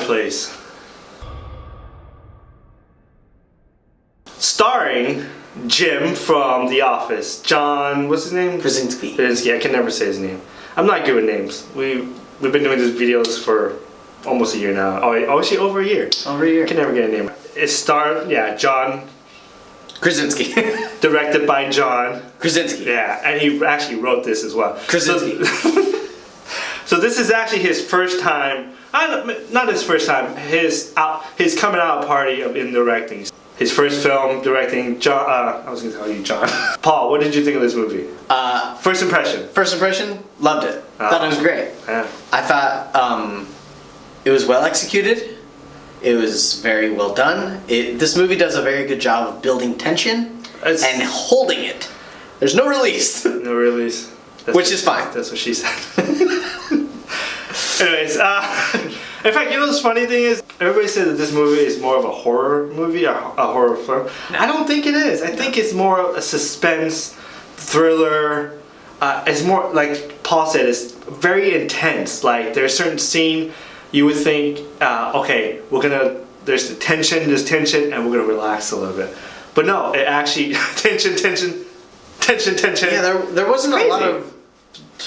Place. Starring Jim from The Office. John, what's his name? Krasinski. Krasinski, I can never say his name. I'm not good with names. We've been doing these videos for almost a year now. Oh, actually over a year. Over a year. I can never get a name. It starred, John. Krasinski. Directed by John. Krasinski. Yeah, and he actually wrote this as well. Krasinski. So this is actually his first time, not his first time, his coming out party in directing. His first film directing. John, I was gonna tell you John. Paul, what did you think of this movie? First impression. First impression, loved it. Thought it was great. Yeah. I thought it was well executed. It was very well done. This movie does a very good job of building tension and holding it. There's no release. No release. Which is fine. That's what she said. Anyways, in fact, you know the funny thing is, everybody said that this movie is more of a horror movie, a horror film. I don't think it is. I think it's more a suspense, thriller. It's more, like Paul said, it's very intense. Like, there's a certain scene you would think, okay, there's tension, and we're gonna relax a little bit. But no, it actually, tension. Yeah, there wasn't Crazy. a lot of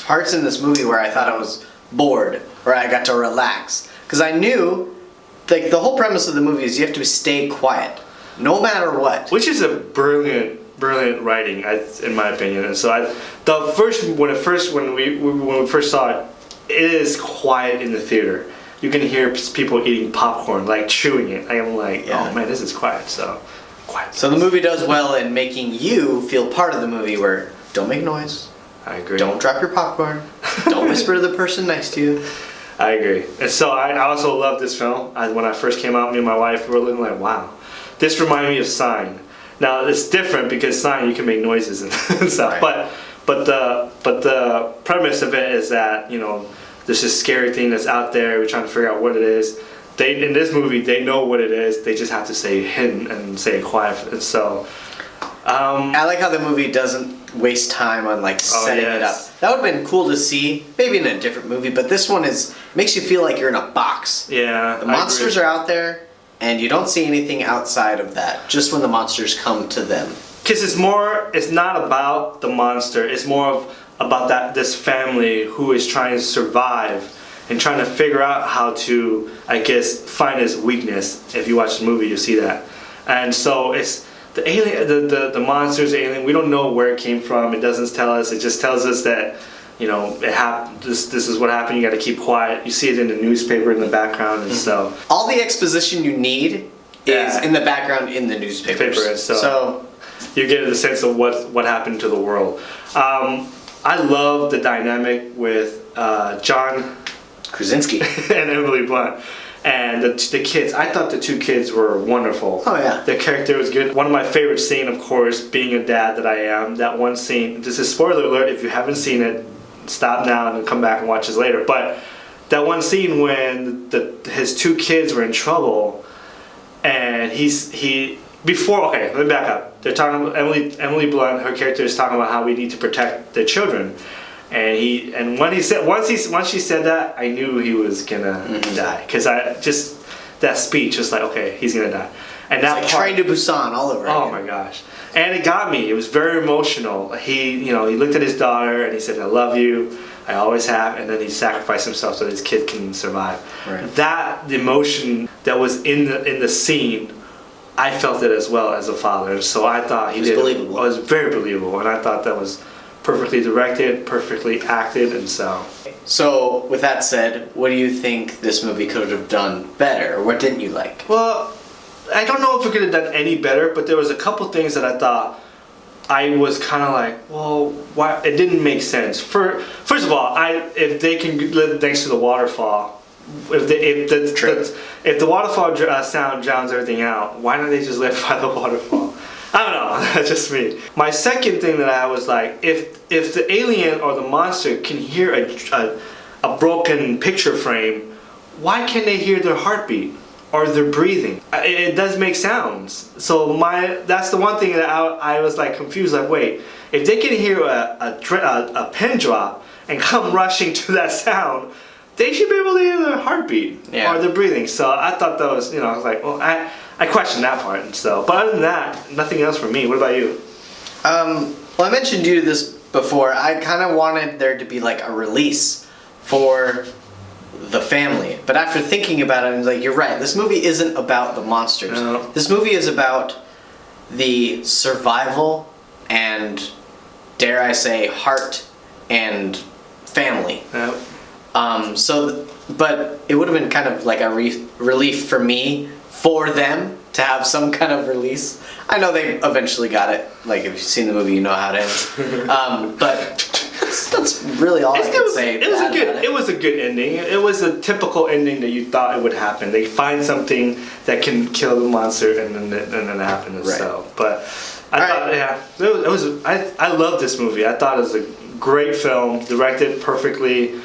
parts in this movie where I thought I was bored or I got to relax. Because I knew, like, the whole premise of the movie is you have to stay quiet, no matter what. Which is a brilliant writing, in my opinion. And so when we first saw it, it is quiet in the theater. You can hear people eating popcorn, like chewing it. I'm like, oh man, this is quiet. So quiet. So the movie does well in making you feel part of the movie where don't make noise. I agree. Don't drop your popcorn. Don't whisper to the person next to you. I agree. And so I also love this film. When I first came out, me and my wife were looking like, wow. This reminded me of Sign. Now it's different because Sign you can make noises and stuff. Right. But the premise of it is that, you know, there's this scary thing that's out there. We're trying to figure out what it is. In this movie, they know what it is. They just have to say hidden and say it quiet. And so I like how the movie doesn't waste time on like setting it up. That would have been cool to see, maybe in a different movie, but this one makes you feel like you're in a box. Yeah. The monsters are out there, and you don't see anything outside of that, just when the monsters come to them. Because it's not about the monster, it's more about this family who is trying to survive and trying to figure out how to, I guess, find his weakness. If you watch the movie, you'll see that. And so it's the alien, the monsters, the alien. We don't know where it came from. It doesn't tell us. It just tells us that, you know, it happened. This is what happened. You got to keep quiet. You see it in the newspaper in the background, and so all the exposition you need is in the background in the newspapers. So you get the sense of what happened to the world. I love the dynamic with John Krasinski and Emily Blunt. And the kids, I thought the two kids were wonderful. Oh yeah. Their character was good. One of my favorite scenes, of course, being a dad that I am, that one scene, this is spoiler alert, if you haven't seen it, stop now and come back and watch this later. But that one scene when his two kids were in trouble, and let me back up. They're talking about Emily Blunt, her character is talking about how we need to protect their children. And once she said that, I knew he was gonna die, because that speech was like, okay, he's gonna die. And that it's like Train to Busan all over. Oh my gosh! And it got me. It was very emotional. He looked at his daughter and he said, "I love you. I always have." And then he sacrificed himself so his kid can survive. Right. The emotion that was in the scene, I felt it as well as a father. So I thought he did. Believable. It was very believable, and I thought that was perfectly directed, perfectly acted, and so. So, with that said, what do you think this movie could have done better, or what didn't you like? Well, I don't know if it could have done any better, but there was a couple things that I thought I was kind of like, well, why? It didn't make sense. First of all, if they can live next to the waterfall, if the waterfall sound drowns everything out, why don't they just live by the waterfall? I don't know. That's just me. My second thing that I was like, if the alien or the monster can hear a broken picture frame, why can't they hear their heartbeat or their breathing? It does make sounds. So that's the one thing that I was like confused. Like, wait, if they can hear a pin drop and come rushing to that sound, they should be able to hear their heartbeat Yeah. or their breathing. So I thought that was, I was like, well, I questioned that part. And so, but other than that, nothing else for me. What about you? Well, I mentioned you this before. I kind of wanted there to be like a release for the family, but after thinking about it, I was like, you're right. This movie isn't about the monsters. No. This movie is about the survival and, dare I say, heart and family. Yeah. But it would have been kind of like a relief for me, for them to have some kind of release. I know they eventually got it. Like, if you've seen the movie, you know how it ends. But that's really all I can say. It was a good ending. It was a typical ending that you thought it would happen. They find something that can kill the monster, and then it happens. Right. So, but I thought, it was. I love this movie. I thought it was a great film, directed perfectly.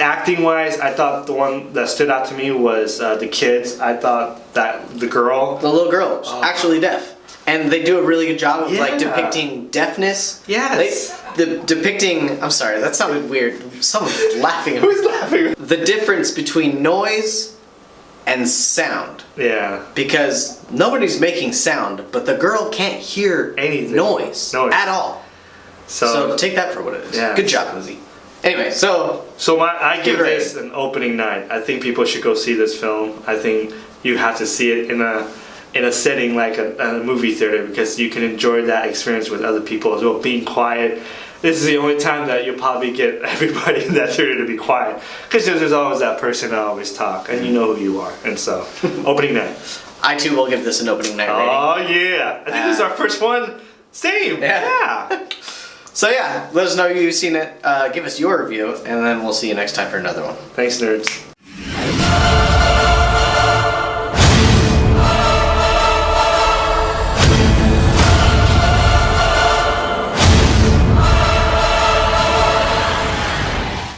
Acting wise, I thought the one that stood out to me was the kids. I thought that the little girl was actually deaf. And they do a really good job of like Yeah. depicting deafness. Yes. Depicting. I'm sorry, that sounded weird. Someone's laughing. Who's laughing? The difference between noise and sound. Yeah. Because nobody's making sound, but the girl can't hear Anything. noise Noise. at all. So So take that for what it is. Yeah. Good job, Lizzie. Anyway, so I give Give it a this an opening night. I think people should go see this film. I think you have to see it in a setting like a movie theater, because you can enjoy that experience with other people as well. Being quiet. This is the only time that you'll probably get everybody in that theater to be quiet, because there's always that person that always talk, and you know who you are. And so, opening night. I too will give this an opening night rating. Oh yeah! I think this is our first one. Same. Yeah. So yeah, let us know you've seen it. Give us your review, and then we'll see you next time for another one. Thanks, nerds.